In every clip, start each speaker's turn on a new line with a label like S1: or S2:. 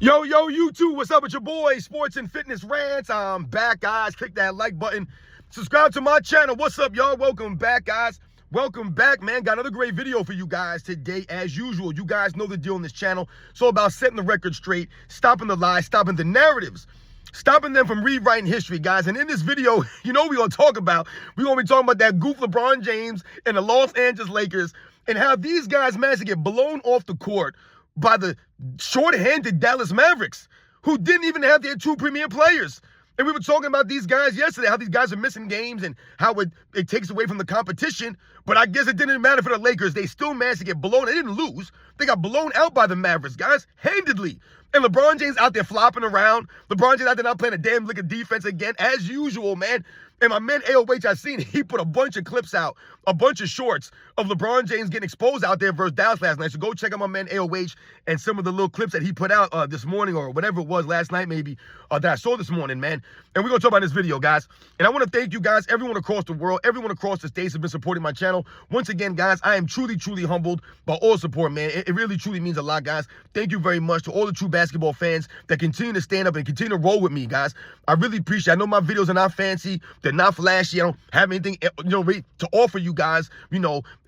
S1: Yo, YouTube, what's up with your boy, Sports and Fitness Rants? I'm back, guys. Click that like button. Subscribe to my channel. What's up, y'all? Welcome back, guys. Welcome back, man. Got another great video for you guys today, as usual. You guys know the deal on this channel. It's all about setting the record straight, stopping the lies, stopping the narratives, stopping them from rewriting history, guys. And in this video, you know what we're going to talk about? We're going to be talking about that goof LeBron James and the Los Angeles Lakers and how these guys managed to get blown off the court by the short-handed Dallas Mavericks, who didn't even have their two premier players. And we were talking about these guys yesterday, how these guys are missing games and how it takes away from the competition. But I guess it didn't matter for the Lakers. They still managed to get blown. They didn't lose. They got blown out by the Mavericks, guys, handedly. And LeBron James out there flopping around. LeBron James out there not playing a damn lick of defense again, as usual, man. And my man AOH, I seen, he put a bunch of clips out, a bunch of shorts of LeBron James getting exposed out there versus Dallas last night. So go check out my man AOH and some of the little clips that he put out this morning or whatever it was last night maybe that I saw this morning, man. And we're going to talk about this video, guys. And I want to thank you guys, everyone across the world, everyone across the states has been supporting my channel. Once again, guys, I am truly, truly humbled by all support, man. It really, truly means a lot, guys. Thank you very much to all the true basketball fans that continue to stand up and continue to roll with me, guys. I really appreciate it. I know my videos are not fancy. They're not flashy. I don't have anything, to offer you guys,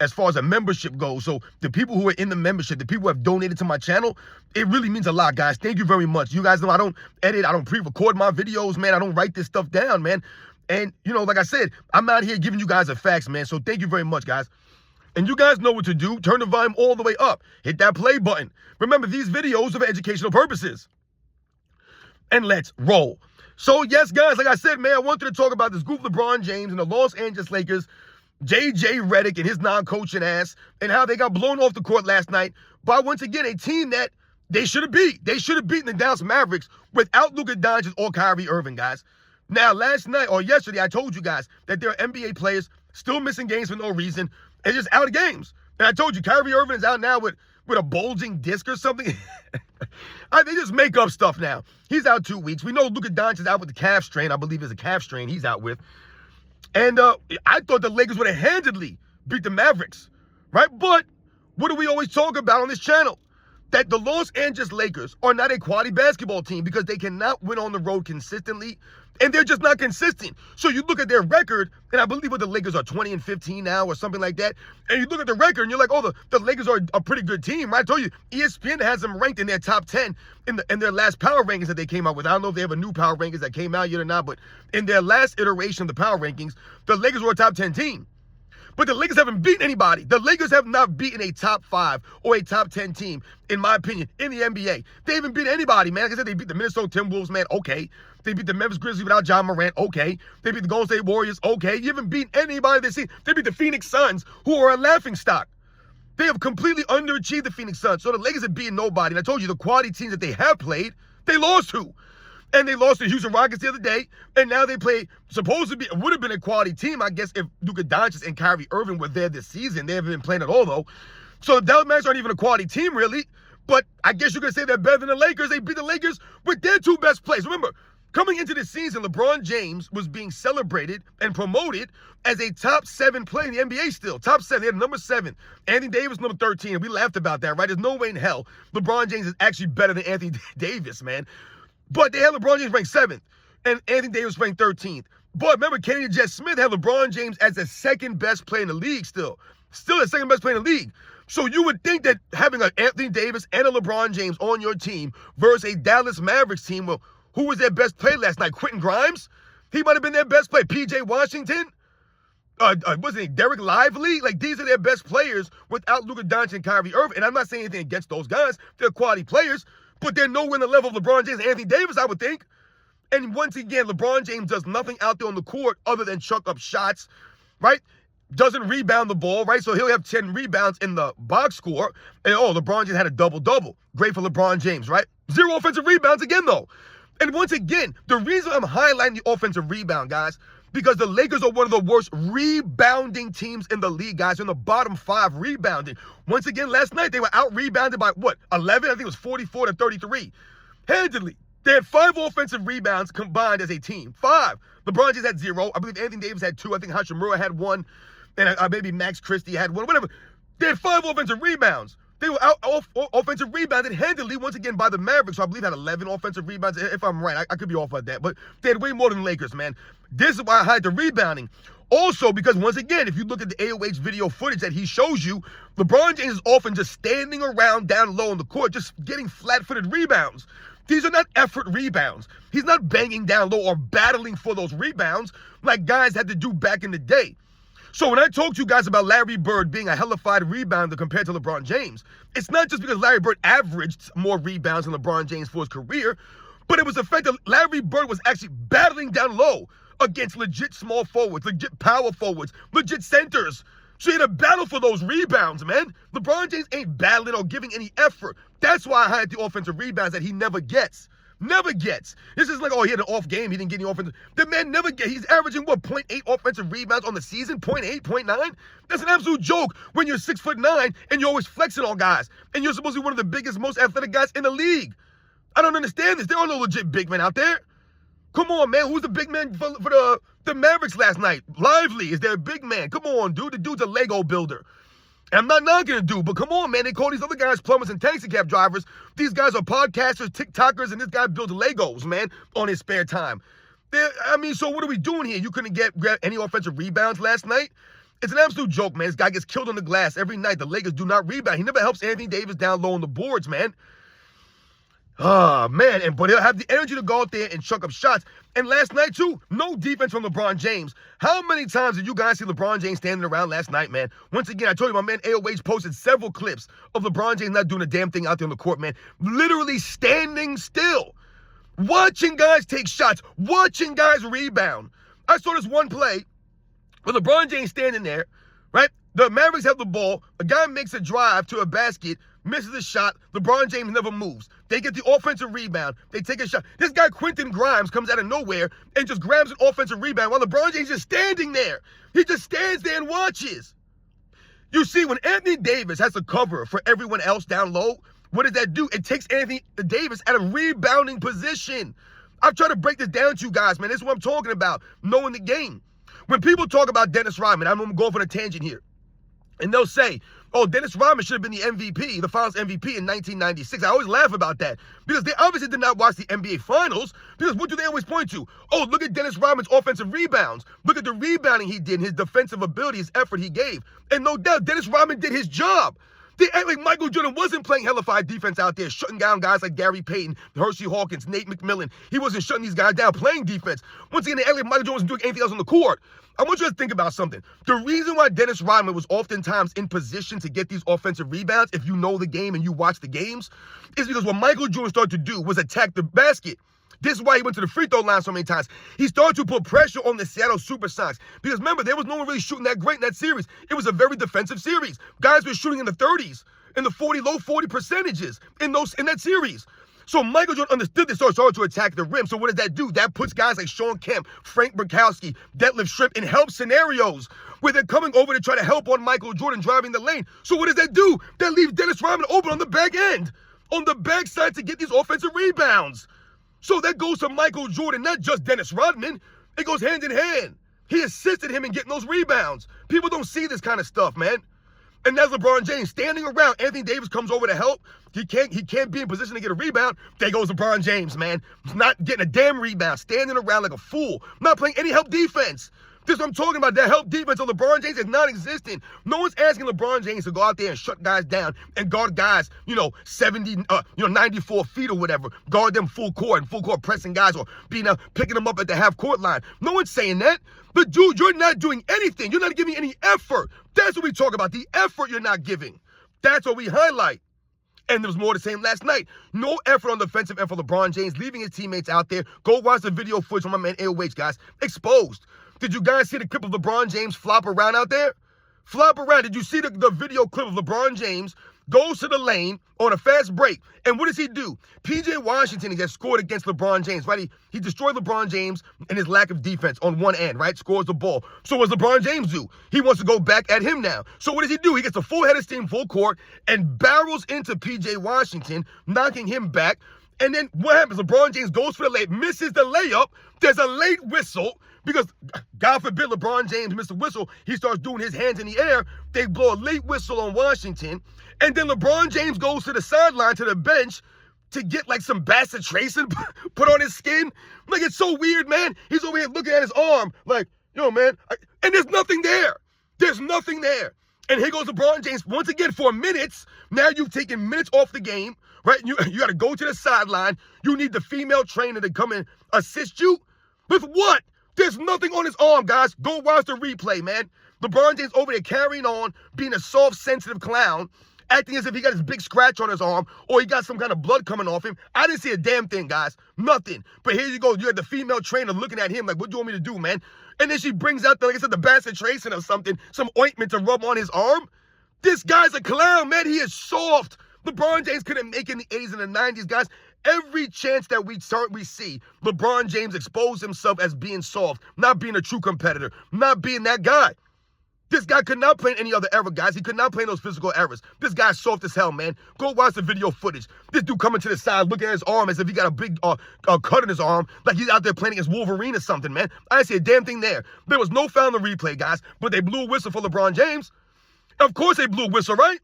S1: as far as a membership goes. So the people who are in the membership, the people who have donated to my channel, it really means a lot, guys. Thank you very much. You guys know I don't edit. I don't pre-record my videos, man. I don't write this stuff down, man. And, like I said, I'm out here giving you guys the facts, man. So thank you very much, guys. And you guys know what to do. Turn the volume all the way up. Hit that play button. Remember, these videos are for educational purposes. And let's roll. So, yes, guys, like I said, man, I wanted to talk about this goof LeBron James and the Los Angeles Lakers, J.J. Redick and his non-coaching ass, and how they got blown off the court last night by, once again, a team that they should have beat. They should have beaten the Dallas Mavericks without Luka Doncic or Kyrie Irving, guys. Now, last night or yesterday, I told you guys that there are NBA players still missing games for no reason and just out of games. And I told you, Kyrie Irving is out now with a bulging disc or something. They just make up stuff now. He's out 2 weeks. We know Luka Doncic is out with the calf strain. I believe it's a calf strain he's out with. And I thought the Lakers would have handedly beat the Mavericks, right? But what do we always talk about on this channel? That the Los Angeles Lakers are not a quality basketball team because they cannot win on the road consistently, and they're just not consistent. So you look at their record, and I believe what the Lakers are 20-15 now or something like that, and you look at the record, and you're like, oh, the Lakers are a pretty good team, right? I told you, ESPN has them ranked in their top 10 in their last power rankings that they came out with. I don't know if they have a new power rankings that came out yet or not, but in their last iteration of the power rankings, the Lakers were a top 10 team. But the Lakers haven't beaten anybody. The Lakers have not beaten a top 5 or a top 10 team, in my opinion, in the NBA. They haven't beaten anybody, man. Like I said, they beat the Minnesota Timberwolves, man. Okay. They beat the Memphis Grizzlies without John Morant. Okay. They beat the Golden State Warriors. Okay. You haven't beaten anybody this season. They beat the Phoenix Suns, who are a laughingstock. They have completely underachieved the Phoenix Suns. So the Lakers have beaten nobody. And I told you, the quality teams that they have played, they lost to. And they lost to Houston Rockets the other day. And now they play, it would have been a quality team, I guess, if Luka Doncic and Kyrie Irving were there this season. They haven't been playing at all, though. So the Dallas Mavericks aren't even a quality team, really. But I guess you could say they're better than the Lakers. They beat the Lakers with their two best players. Remember, coming into this season, LeBron James was being celebrated and promoted as a top 7 player in the NBA still. Top 7. They had number 7. Anthony Davis, number 13. And we laughed about that, right? There's no way in hell LeBron James is actually better than Anthony Davis, man. But they had LeBron James ranked 7th, and Anthony Davis ranked 13th. But remember, Kenny and Jet Smith had LeBron James as the second best player in the league still. Still the second best player in the league. So you would think that having an Anthony Davis and a LeBron James on your team versus a Dallas Mavericks team, well, who was their best player last night? Quentin Grimes? He might have been their best player. P.J. Washington? Wasn't it Derek Lively? Like, these are their best players without Luka Doncic and Kyrie Irving. And I'm not saying anything against those guys. They're quality players. But they're nowhere in the level of LeBron James and Anthony Davis, I would think. And once again, LeBron James does nothing out there on the court other than chuck up shots, right? Doesn't rebound the ball, right? So he'll have 10 rebounds in the box score. And, LeBron James had a double-double. Great for LeBron James, right? 0 offensive rebounds again, though. And once again, the reason I'm highlighting the offensive rebound, guys, because the Lakers are one of the worst rebounding teams in the league, guys. In the bottom 5 rebounding. Once again, last night, they were out-rebounded by, 11? I think it was 44-33. Handedly. They had 5 offensive rebounds combined as a team. 5. LeBron James had 0. I believe Anthony Davis had 2. I think Hachimura had 1. And maybe Max Christie had 1. Whatever. They had 5 offensive rebounds. They were offensive rebounded handily once again by the Mavericks, who I believe had 11 offensive rebounds, if I'm right. I could be off on that, but they had way more than the Lakers, man. This is why I hide the rebounding. Also, because once again, if you look at the AOH video footage that he shows you, LeBron James is often just standing around down low on the court, just getting flat-footed rebounds. These are not effort rebounds. He's not banging down low or battling for those rebounds like guys had to do back in the day. So when I talk to you guys about Larry Bird being a hellified rebounder compared to LeBron James, it's not just because Larry Bird averaged more rebounds than LeBron James for his career, but it was the fact that Larry Bird was actually battling down low against legit small forwards, legit power forwards, legit centers. So he had a battle for those rebounds, man. LeBron James ain't battling or giving any effort. That's why I had the offensive rebounds that he never gets. Never gets. This is like, oh, he had an off game. He didn't get any offensive. The man never gets. He's averaging, what, 0.8 offensive rebounds on the season? 0.8, 0.9? That's an absolute joke when you're 6'9" and you're always flexing on guys. And you're supposed to be one of the biggest, most athletic guys in the league. I don't understand this. There are no legit big men out there. Come on, man. Who's the big man for the Mavericks last night? Lively is their big man. Come on, dude. The dude's a Lego builder. And I'm not knocking a dude, but come on, man. They call these other guys plumbers and taxi cab drivers. These guys are podcasters, TikTokers, and this guy builds Legos, man, on his spare time. So what are we doing here? You couldn't grab any offensive rebounds last night? It's an absolute joke, man. This guy gets killed on the glass every night. The Lakers do not rebound. He never helps Anthony Davis down low on the boards, man. Oh, man, but he'll have the energy to go out there and chuck up shots. And last night, too, no defense from LeBron James. How many times did you guys see LeBron James standing around last night, man? Once again, I told you, my man AOH posted several clips of LeBron James not doing a damn thing out there on the court, man. Literally standing still, watching guys take shots, watching guys rebound. I saw this one play with LeBron James standing there, right? The Mavericks have the ball. A guy makes a drive to a basket, misses a shot. LeBron James never moves. They get the offensive rebound. They take a shot. This guy, Quentin Grimes, comes out of nowhere and just grabs an offensive rebound while LeBron James is just standing there. He just stands there and watches. You see, when Anthony Davis has to cover for everyone else down low, what does that do? It takes Anthony Davis at a rebounding position. I've tried to break this down to you guys, man. This is what I'm talking about, knowing the game. When people talk about Dennis Rodman, I'm going to go off on a tangent here. And they'll say, oh, Dennis Rodman should have been the MVP, the Finals MVP in 1996. I always laugh about that because they obviously did not watch the NBA Finals because what do they always point to? Oh, look at Dennis Rodman's offensive rebounds. Look at the rebounding he did, his defensive ability, his effort he gave. And no doubt, Dennis Rodman did his job. They act like Michael Jordan wasn't playing hellified defense out there, shutting down guys like Gary Payton, Hershey Hawkins, Nate McMillan. He wasn't shutting these guys down playing defense. Once again, they act like Michael Jordan wasn't doing anything else on the court. I want you to think about something. The reason why Dennis Rodman was oftentimes in position to get these offensive rebounds, if you know the game and you watch the games, is because what Michael Jordan started to do was attack the basket. This is why he went to the free throw line so many times. He started to put pressure on the Seattle Supersonics. Because remember, there was no one really shooting that great in that series. It was a very defensive series. Guys were shooting in the 30s, in the low 40 percentages in that series. So Michael Jordan understood this, so started to attack the rim. So what does that do? That puts guys like Sean Kemp, Frank Burkowski, Detlef Schrempf in help scenarios where they're coming over to try to help on Michael Jordan driving the lane. So what does that do? That leaves Dennis Rodman open on the back end, on the backside to get these offensive rebounds. So that goes to Michael Jordan, not just Dennis Rodman. It goes hand in hand. He assisted him in getting those rebounds. People don't see this kind of stuff, man. And that's LeBron James standing around. Anthony Davis comes over to help. He can't be in position to get a rebound. There goes LeBron James, man. He's not getting a damn rebound, standing around like a fool, not playing any help defense. This is what I'm talking about. That help defense of LeBron James is non-existent. No one's asking LeBron James to go out there and shut guys down and guard guys, 94 feet or whatever. Guard them full court pressing guys or picking them up at the half court line. No one's saying that. But dude, you're not doing anything. You're not giving any effort. That's what we talk about. The effort you're not giving. That's what we highlight. And there was more the same last night. No effort on defensive end for LeBron James, leaving his teammates out there. Go watch the video footage from my man AOH, guys. Exposed. Did you guys see the clip of LeBron James flop around out there? Flop around. Did you see the video clip of LeBron James goes to the lane on a fast break? And what does he do? P.J. Washington has scored against LeBron James, right? He destroyed LeBron James and his lack of defense on one end, right? Scores the ball. So what does LeBron James do? He wants to go back at him now. So what does he do? He gets a full head of steam, full court, and barrels into P.J. Washington, knocking him back. And then what happens? LeBron James goes for the layup, misses the layup. There's a late whistle. Because, God forbid, LeBron James, Mr. Whistle, he starts doing his hands in the air. They blow a late whistle on Washington. And then LeBron James goes to the sideline, to the bench, to get like some bacitracin put on his skin. Like, it's so weird, man. He's over here looking at his arm like, yo, man. And there's nothing there. There's nothing there. And here goes LeBron James once again for minutes. Now you've taken minutes off the game, right? You got to go to the sideline. You need the female trainer to come and assist you. With what? There's nothing on his arm, guys. Go watch the replay, man. LeBron James over there carrying on, being a soft, sensitive clown, acting as if he got his big scratch on his arm or he got some kind of blood coming off him. I didn't see a damn thing, guys. Nothing. But here you go. You had the female trainer looking at him like, what do you want me to do, man? And then she brings out, like I said, the bacitracin or something, some ointment to rub on his arm. This guy's a clown, man. He is soft. LeBron James couldn't make it in the 80s and the 90s, guys. Every chance that we see, LeBron James exposed himself as being soft, not being a true competitor, not being that guy. This guy could not play in any other era, guys. He could not play in those physical eras. This guy's soft as hell, man. Go watch the video footage. This dude coming to the side, looking at his arm as if he got a big cut in his arm, like he's out there playing against Wolverine or something, man. I didn't see a damn thing there. There was no foul in the replay, guys, but they blew a whistle for LeBron James. Of course they blew a whistle, right?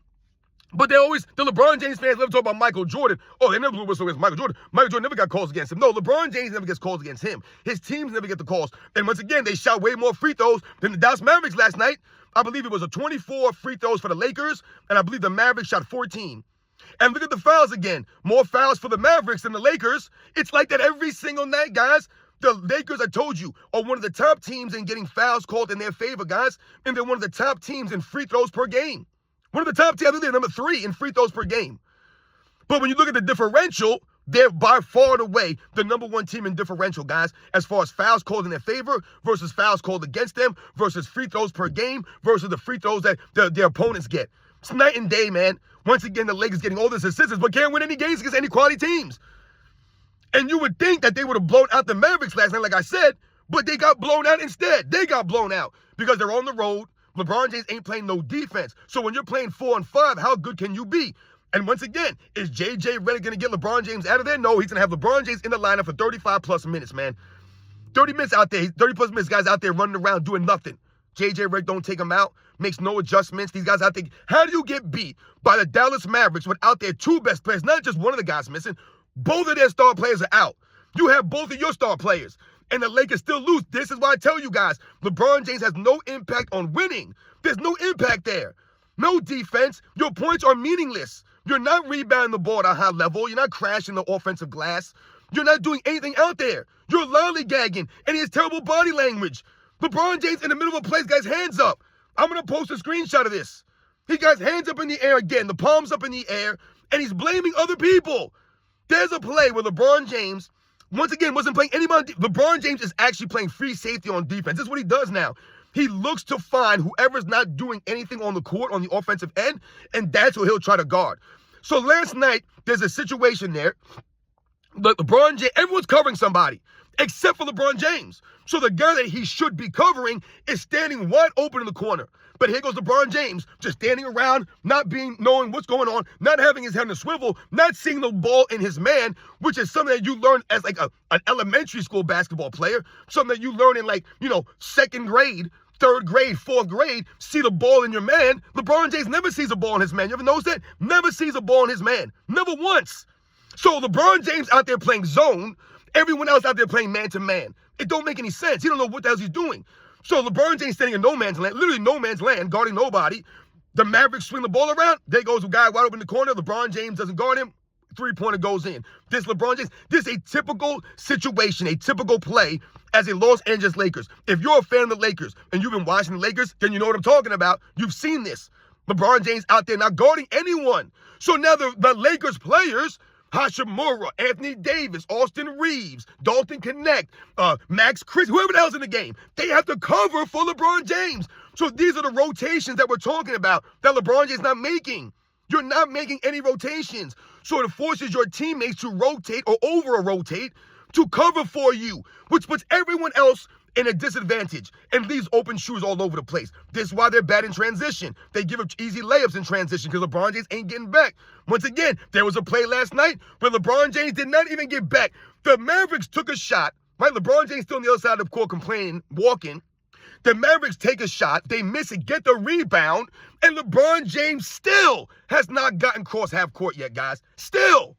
S1: But the LeBron James fans love to talk about Michael Jordan. Oh, they never blew a whistle against Michael Jordan. Michael Jordan never got calls against him. No, LeBron James never gets calls against him. His teams never get the calls. And once again, they shot way more free throws than the Dallas Mavericks last night. I believe it was a 24 free throws for the Lakers, and I believe the Mavericks shot 14. And look at the fouls again. More fouls for the Mavericks than the Lakers. It's like that every single night, guys. The Lakers, I told you, are one of the top teams in getting fouls called in their favor, guys. And they're one of the top teams in free throws per game. One of the top teams, I think they're number 3 in free throws per game. But when you look at the differential, they're by far and away the number 1 team in differential, guys, as far as fouls called in their favor versus fouls called against them versus free throws per game versus the free throws that their opponents get. It's night and day, man. Once again, the Lakers getting all this assistance, but can't win any games against any quality teams. And you would think that they would have blown out the Mavericks last night, like I said, but they got blown out instead. They got blown out because they're on the road. LeBron James ain't playing no defense. So when you're playing 4-on-5, how good can you be? And once again, is J.J. Redick going to get LeBron James out of there? No, he's going to have LeBron James in the lineup for 35-plus minutes, man. 30 minutes out there, 30-plus minutes, guys out there running around doing nothing. J.J. Redick don't take him out, makes no adjustments. These guys out there, how do you get beat by the Dallas Mavericks without their 2 best players? Not just one of the guys missing. Both of their star players are out. You have both of your star players, and the Lakers still lose. This is why I tell you guys, LeBron James has no impact on winning. There's no impact there. No defense. Your points are meaningless. You're not rebounding the ball at a high level. You're not crashing the offensive glass. You're not doing anything out there. You're lollygagging, and he has terrible body language. LeBron James in the middle of a play, guy's hands up. I'm going to post a screenshot of this. He got his hands up in the air again, the palms up in the air, and he's blaming other people. There's a play where LeBron James, once again, wasn't playing anybody. LeBron James is actually playing free safety on defense. This is what he does now. He looks to find whoever's not doing anything on the court on the offensive end, and that's what he'll try to guard. So last night, there's a situation there. LeBron James, everyone's covering somebody except for LeBron James. So the guy that he should be covering is standing wide open in the corner. But here goes LeBron James, just standing around, not knowing what's going on, not having his head in a swivel, not seeing the ball in his man, which is something that you learn as like an elementary school basketball player, something that you learn in 2nd grade, 3rd grade, 4th grade, see the ball in your man. LeBron James never sees a ball in his man. You ever notice that? Never sees a ball in his man. Never once. So LeBron James out there playing zone, everyone else out there playing man-to-man. It don't make any sense. He don't know what the hell he's doing. So LeBron James standing in no man's land, literally no man's land, guarding nobody. The Mavericks swing the ball around. There goes a guy wide open in the corner. LeBron James doesn't guard him. 3-pointer goes in. This LeBron James, this is a typical situation, a typical play as a Los Angeles Lakers. If you're a fan of the Lakers and you've been watching the Lakers, then you know what I'm talking about. You've seen this. LeBron James out there not guarding anyone. So now the Lakers players, Hachimura, Anthony Davis, Austin Reeves, Dalton Connect, Max Chris, whoever the hell's in the game, they have to cover for LeBron James. So these are the rotations that we're talking about that LeBron James not making. You're not making any rotations. So it forces your teammates to rotate or over-rotate to cover for you, which puts everyone else in a disadvantage and leaves open shoes all over the place. This is why they're bad in transition. They give up easy layups in transition because LeBron James ain't getting back. Once again, there was a play last night where LeBron James did not even get back. The Mavericks took a shot right? LeBron James still on the other side of the court complaining, walking. The Mavericks take a shot, they miss it, get the rebound, and LeBron James still has not gotten cross half court yet, guys. Still.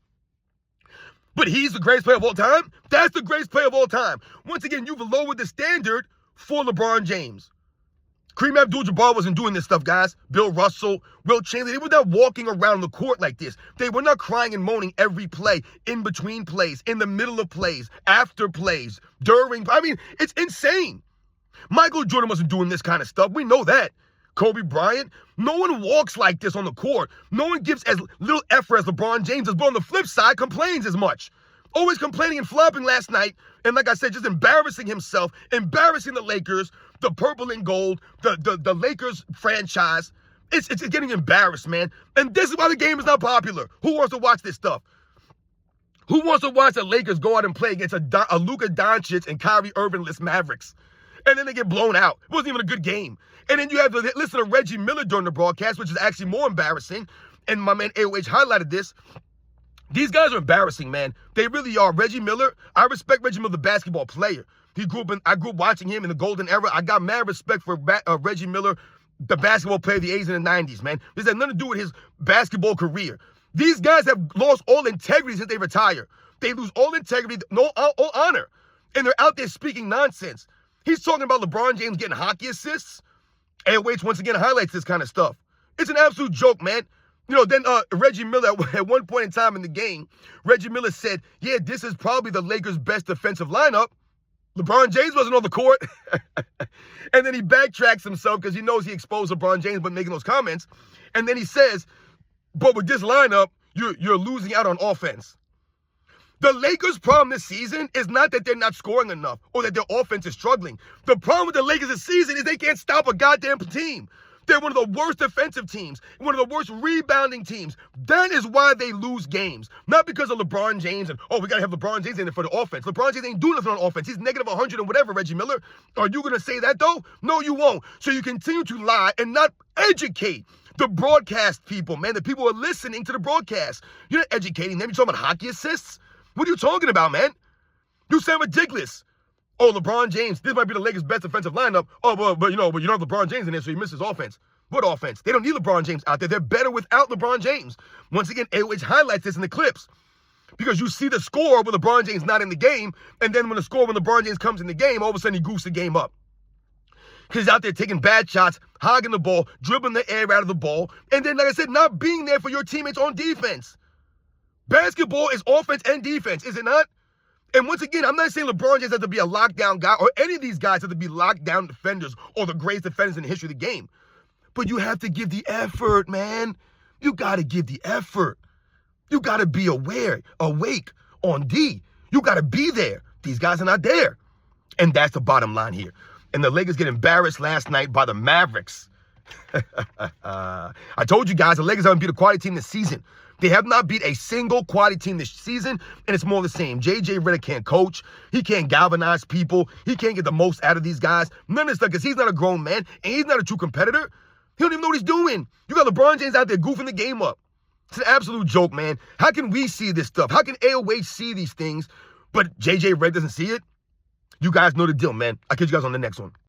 S1: But he's the greatest player of all time? That's the greatest player of all time. Once again, you've lowered the standard for LeBron James. Kareem Abdul-Jabbar wasn't doing this stuff, guys. Bill Russell, Will Chamberlain, they were not walking around the court like this. They were not crying and moaning every play, in between plays, in the middle of plays, after plays, during. I mean, it's insane. Michael Jordan wasn't doing this kind of stuff. We know that. Kobe Bryant, no one walks like this on the court. No one gives as little effort as LeBron James does, but on the flip side, complains as much. Always complaining and flopping last night. And like I said, just embarrassing himself, embarrassing the Lakers, the purple and gold, the Lakers franchise. It's getting embarrassed, man. And this is why the game is not popular. Who wants to watch this stuff? Who wants to watch the Lakers go out and play against a Luka Doncic and Kyrie Irving-less Mavericks? And then they get blown out. It wasn't even a good game. And then you have to listen to Reggie Miller during the broadcast, which is actually more embarrassing. And my man AOH highlighted this. These guys are embarrassing, man. They really are. Reggie Miller, I respect Reggie Miller, the basketball player. I grew up watching him in the golden era. I got mad respect for Reggie Miller, the basketball player of the 80s and the 90s, man. This had nothing to do with his basketball career. These guys have lost all integrity since they retire. They lose all integrity, all honor. And they're out there speaking nonsense. He's talking about LeBron James getting hockey assists. AOH once again highlights this kind of stuff. It's an absolute joke, man. You know, then Reggie Miller, at one point in time in the game, Reggie Miller said, yeah, this is probably the Lakers' best defensive lineup. LeBron James wasn't on the court. And then he backtracks himself because he knows he exposed LeBron James by making those comments. And then he says, but with this lineup, you're losing out on offense. The Lakers' problem this season is not that they're not scoring enough or that their offense is struggling. The problem with the Lakers this season is they can't stop a goddamn team. They're one of the worst defensive teams, one of the worst rebounding teams. That is why they lose games. Not because of LeBron James and, we got to have LeBron James in there for the offense. LeBron James ain't doing nothing on offense. He's negative 100 and whatever, Reggie Miller. Are you going to say that, though? No, you won't. So you continue to lie and not educate the broadcast people, man. The people who are listening to the broadcast. You're not educating them. You're talking about hockey assists? What are you talking about, man? You sound ridiculous. LeBron James, this might be the Lakers' best defensive lineup. But you don't have LeBron James in there, so he misses offense. What offense? They don't need LeBron James out there. They're better without LeBron James. Once again, AOH highlights this in the clips. Because you see the score when LeBron James not in the game, and then when LeBron James comes in the game, all of a sudden he goofs the game up. Because he's out there taking bad shots, hogging the ball, dribbling the air out of the ball, and then, like I said, not being there for your teammates on defense. Basketball is offense and defense, is it not? And once again, I'm not saying LeBron James has to be a lockdown guy or any of these guys have to be lockdown defenders or the greatest defenders in the history of the game. But you have to give the effort, man. You got to give the effort. You got to be awake on D. You got to be there. These guys are not there. And that's the bottom line here. And the Lakers get embarrassed last night by the Mavericks. I told you guys, the Lakers haven't beat a quality team this season. They have not beat a single quality team this season, and it's more the same. J.J. Redick can't coach. He can't galvanize people. He can't get the most out of these guys. None of this stuff, because he's not a grown man, and he's not a true competitor. He don't even know what he's doing. You got LeBron James out there goofing the game up. It's an absolute joke, man. How can we see this stuff? How can AOH see these things, but J.J. Redick doesn't see it? You guys know the deal, man. I'll catch you guys on the next one.